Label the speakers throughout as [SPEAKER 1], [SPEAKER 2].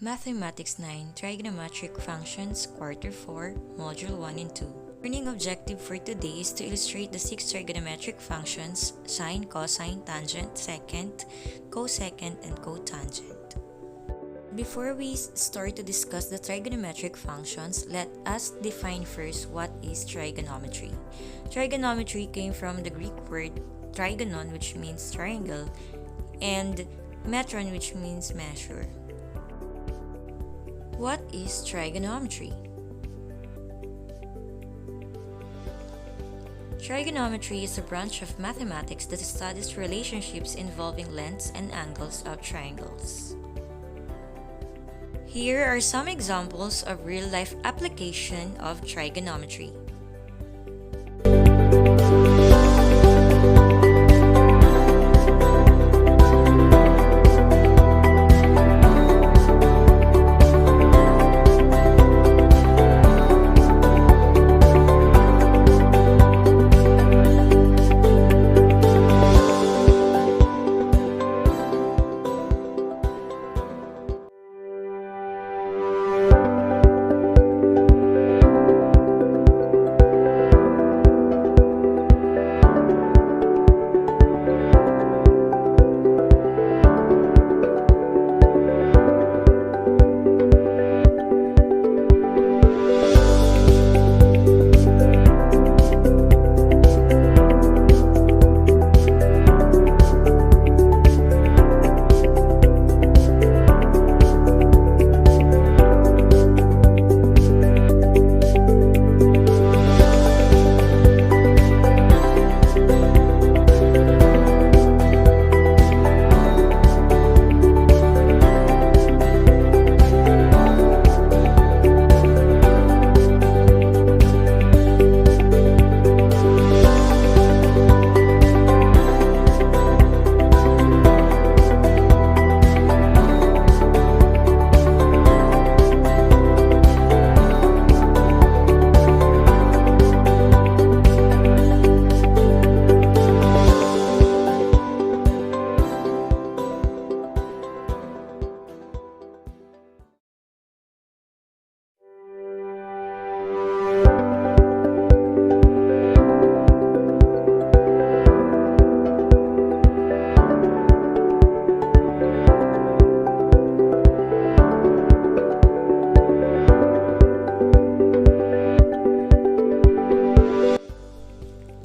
[SPEAKER 1] Mathematics 9 Trigonometric Functions Quarter 4 Module 1 and 2. Learning objective for today is to illustrate the 6 trigonometric functions sine, cosine, tangent, secant, cosecant, and cotangent. Before we start to discuss the trigonometric functions, let us define first what is trigonometry. Trigonometry came from the Greek word trigonon, which means triangle, and metron, which means measure. What is trigonometry? Trigonometry is a branch of mathematics that studies relationships involving lengths and angles of triangles. Here are some examples of real-life application of trigonometry.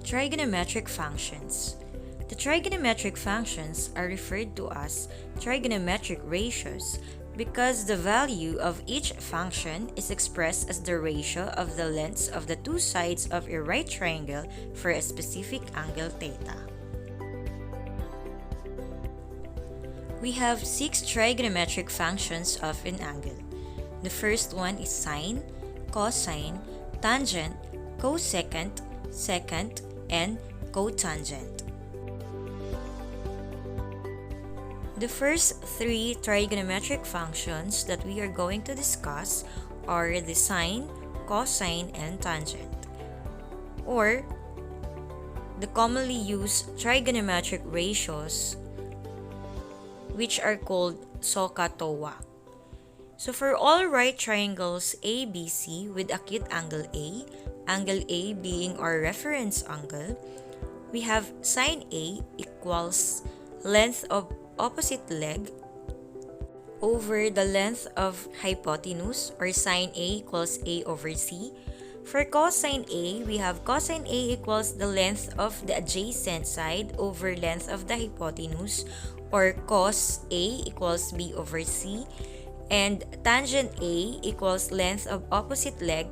[SPEAKER 1] Trigonometric functions. The trigonometric functions are referred to as trigonometric ratios because the value of each function is expressed as the ratio of the lengths of the two sides of a right triangle for a specific angle theta. We have 6 trigonometric functions of an angle. The first one is sine, cosine, tangent, cosecant, secant, and cotangent. The first 3 trigonometric functions that we are going to discuss are the sine, cosine, and tangent, or the commonly used trigonometric ratios, which are called SOHCAHTOA. So for all right triangles ABC with acute angle A being our reference angle, we have sine A equals length of opposite leg over the length of hypotenuse, or sine A equals A over C. For cosine A, we have cosine A equals the length of the adjacent side over length of the hypotenuse, or cos A equals B over C. And tangent A equals length of opposite leg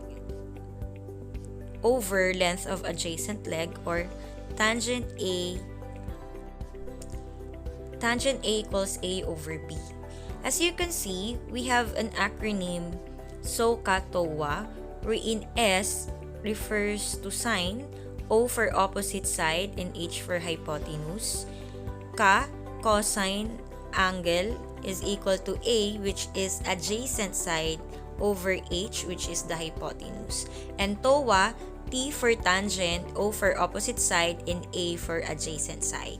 [SPEAKER 1] over length of adjacent leg, or tangent A equals A over B. As you can see, we have an acronym SOHCAHTOA, wherein S refers to sine, O for opposite side, and H for hypotenuse. Cosine angle is equal to A, which is adjacent side, over H, which is the hypotenuse. And TOA, T for tangent, O for opposite side, and A for adjacent side.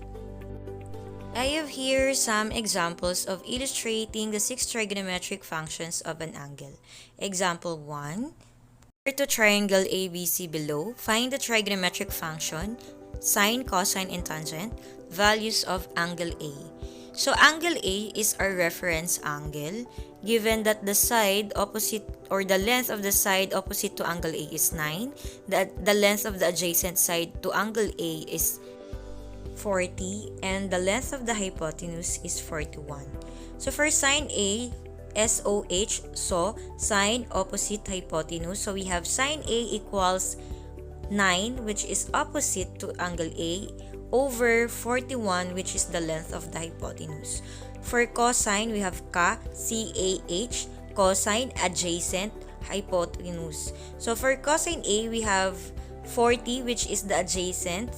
[SPEAKER 1] I have here some examples of illustrating the 6 trigonometric functions of an angle. Example 1. To triangle ABC below, find the trigonometric function, sine, cosine, and tangent, values of angle A. So angle A is our reference angle, given that the side opposite or the length of the side opposite to angle A is 9, the length of the adjacent side to angle A is 40, and the length of the hypotenuse is 41. So for sine A, SOH, so sine opposite hypotenuse. So we have sine A equals 9, which is opposite to angle A, over 41, which is the length of the hypotenuse. For cosine, we have CAH, cosine adjacent hypotenuse. So for cosine A, we have 40, which is the adjacent,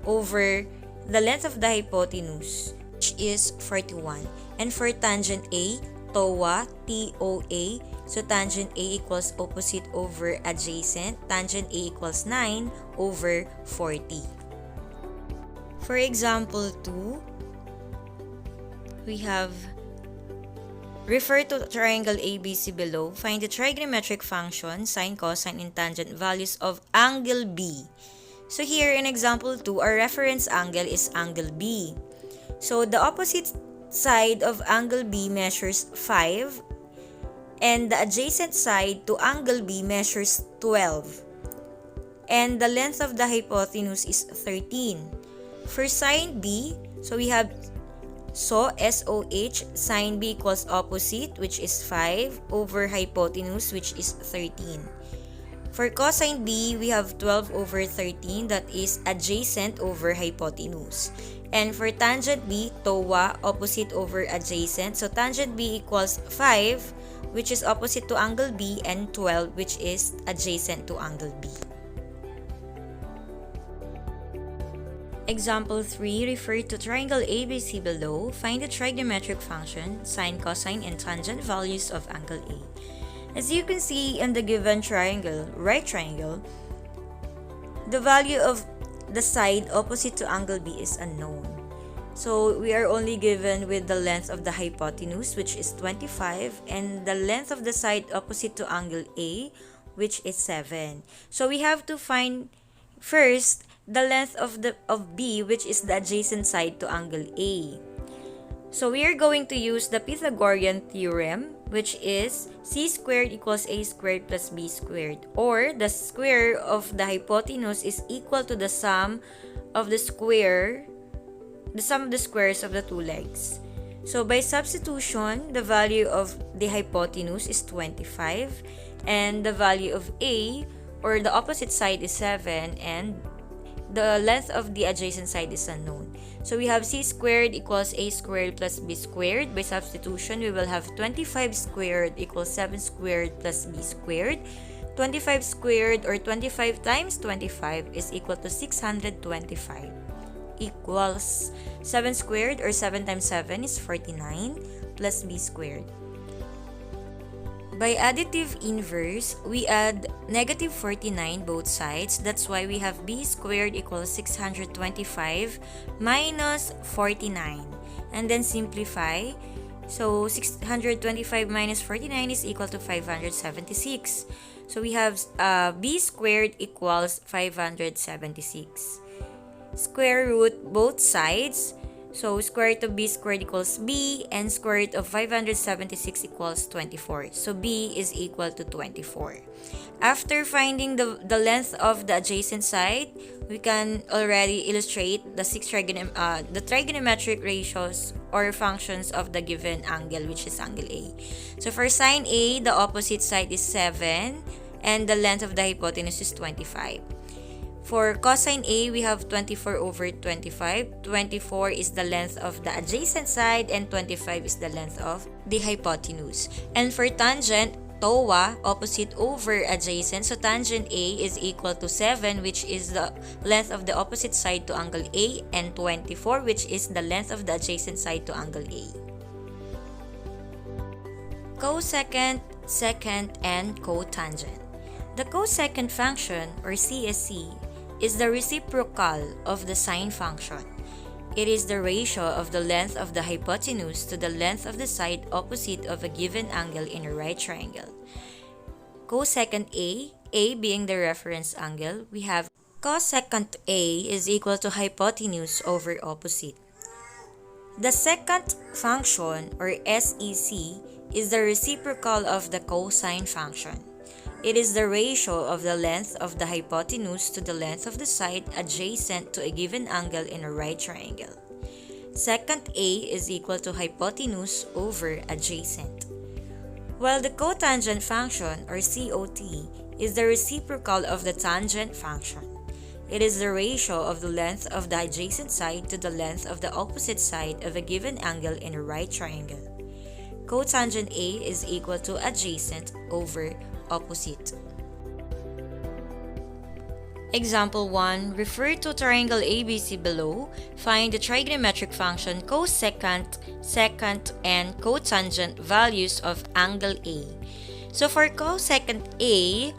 [SPEAKER 1] over the length of the hypotenuse, which is 41. And for tangent A, TOA, TOA, so tangent A equals opposite over adjacent. Tangent A equals 9 over 40. For example 2, we have refer to triangle ABC below. Find the trigonometric function, sine, cosine, and tangent values of angle B. So here in example 2, our reference angle is angle B. So the opposite side of angle B measures 5, and the adjacent side to angle B measures 12. And the length of the hypotenuse is 13. For sine B, so we have SOH, sine B equals opposite, which is 5, over hypotenuse, which is 13. For cosine B, we have 12 over 13, that is adjacent over hypotenuse. And for tangent B, TOA, opposite over adjacent. So tangent B equals 5, which is opposite to angle B, and 12, which is adjacent to angle B. Example 3, refer to triangle ABC below. Find the trigonometric function, sine, cosine, and tangent values of angle A. As you can see in the given triangle, right triangle, the value of the side opposite to angle B is unknown. So we are only given with the length of the hypotenuse, which is 25, and the length of the side opposite to angle A, which is 7. So we have to find first the length of B, which is the adjacent side to angle A. So we are going to use the Pythagorean theorem, which is c squared equals a squared plus b squared, or the square of the hypotenuse is equal to the sum of the squares of the two legs. So by substitution, the value of the hypotenuse is 25, and the value of A, or the opposite side, is 7, and the length of the adjacent side is unknown. So we have c squared equals a squared plus b squared. By substitution, we will have 25 squared equals 7 squared plus b squared. 25 squared, or 25 times 25, is equal to 625, equals 7 squared, or 7 times 7 is 49, plus b squared. By additive inverse, we add negative 49 both sides. That's why we have b squared equals 625 minus 49. And then simplify. So 625 minus 49 is equal to 576. So we have b squared equals 576. Square root both sides. So square root of b squared equals b, and square root of 576 equals 24. So b is equal to 24. After finding the length of the adjacent side, we can already illustrate the trigonometric ratios or functions of the given angle, which is angle A. So for sine A, the opposite side is 7, and the length of the hypotenuse is 25. For cosine A, we have 24 over 25. 24 is the length of the adjacent side, and 25 is the length of the hypotenuse. And for tangent, TOA, opposite over adjacent. So tangent A is equal to 7, which is the length of the opposite side to angle A, and 24, which is the length of the adjacent side to angle A. Cosecant, secant, and cotangent. The cosecant function, or CSC, is the reciprocal of the sine function. It is the ratio of the length of the hypotenuse to the length of the side opposite of a given angle in a right triangle. Cosecant A being the reference angle, we have cosecant A is equal to hypotenuse over opposite. The second function, or SEC, is the reciprocal of the cosine function. It is the ratio of the length of the hypotenuse to the length of the side adjacent to a given angle in a right triangle. Secant A is equal to hypotenuse over adjacent. While the cotangent function, or COT, is the reciprocal of the tangent function. It is the ratio of the length of the adjacent side to the length of the opposite side of a given angle in a right triangle. Cotangent A is equal to adjacent over opposite. Example 1. Refer to triangle ABC below. Find the trigonometric function cosecant, secant, and cotangent values of angle A. So for cosecant A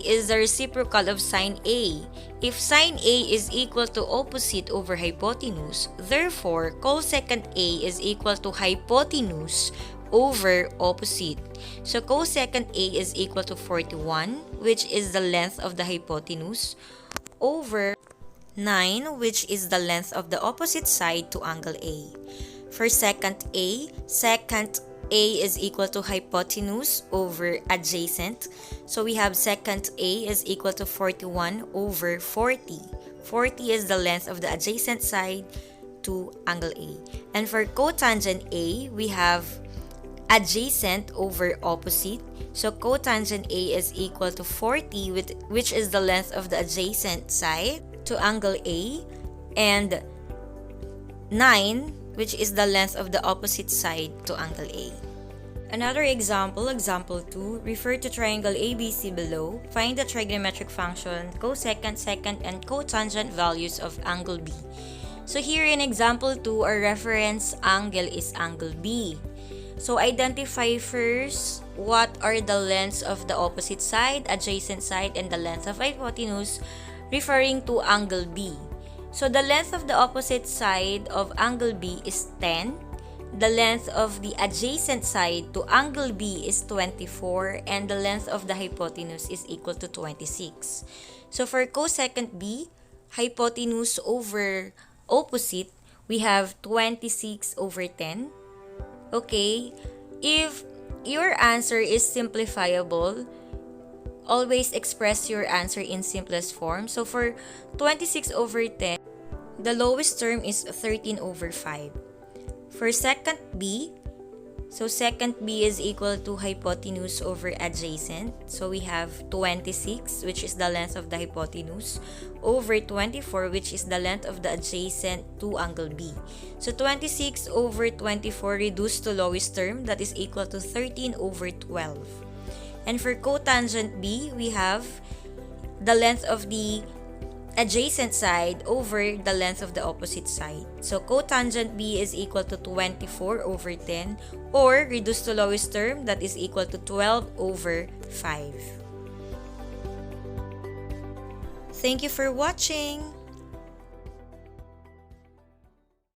[SPEAKER 1] is the reciprocal of sine A. If sine A is equal to opposite over hypotenuse, therefore cosecant A is equal to hypotenuse over opposite. So cosecant A is equal to 41, which is the length of the hypotenuse, over 9, which is the length of the opposite side to angle A. For secant A is equal to hypotenuse over adjacent. So we have secant A is equal to 41 over 40. 40 is the length of the adjacent side to angle A. And for cotangent A, we have adjacent over opposite. So cotangent A is equal to 40, which is the length of the adjacent side to angle A, and 9, which is the length of the opposite side to angle A. Another example, example 2, refer to triangle ABC below. Find the trigonometric function cosecant, secant, and cotangent values of angle B. So here in example 2, our reference angle is angle B. So identify first what are the lengths of the opposite side, adjacent side, and the length of hypotenuse referring to angle B. So the length of the opposite side of angle B is 10. The length of the adjacent side to angle B is 24, and the length of the hypotenuse is equal to 26. So for cosecant B, hypotenuse over opposite, we have 26 over 10. Okay, if your answer is simplifiable, always express your answer in simplest form. So for 26 over 10, the lowest term is 13 over 5. For secant B, so secant B is equal to hypotenuse over adjacent. So we have 26, which is the length of the hypotenuse, over 24, which is the length of the adjacent to angle B. So 26 over 24 reduced to lowest term, that is equal to 13 over 12. And for cotangent B, we have the length of the adjacent side over the length of the opposite side. So cotangent B is equal to 24 over 10, or reduced to lowest term, that is equal to 12 over 5. Thank you for watching.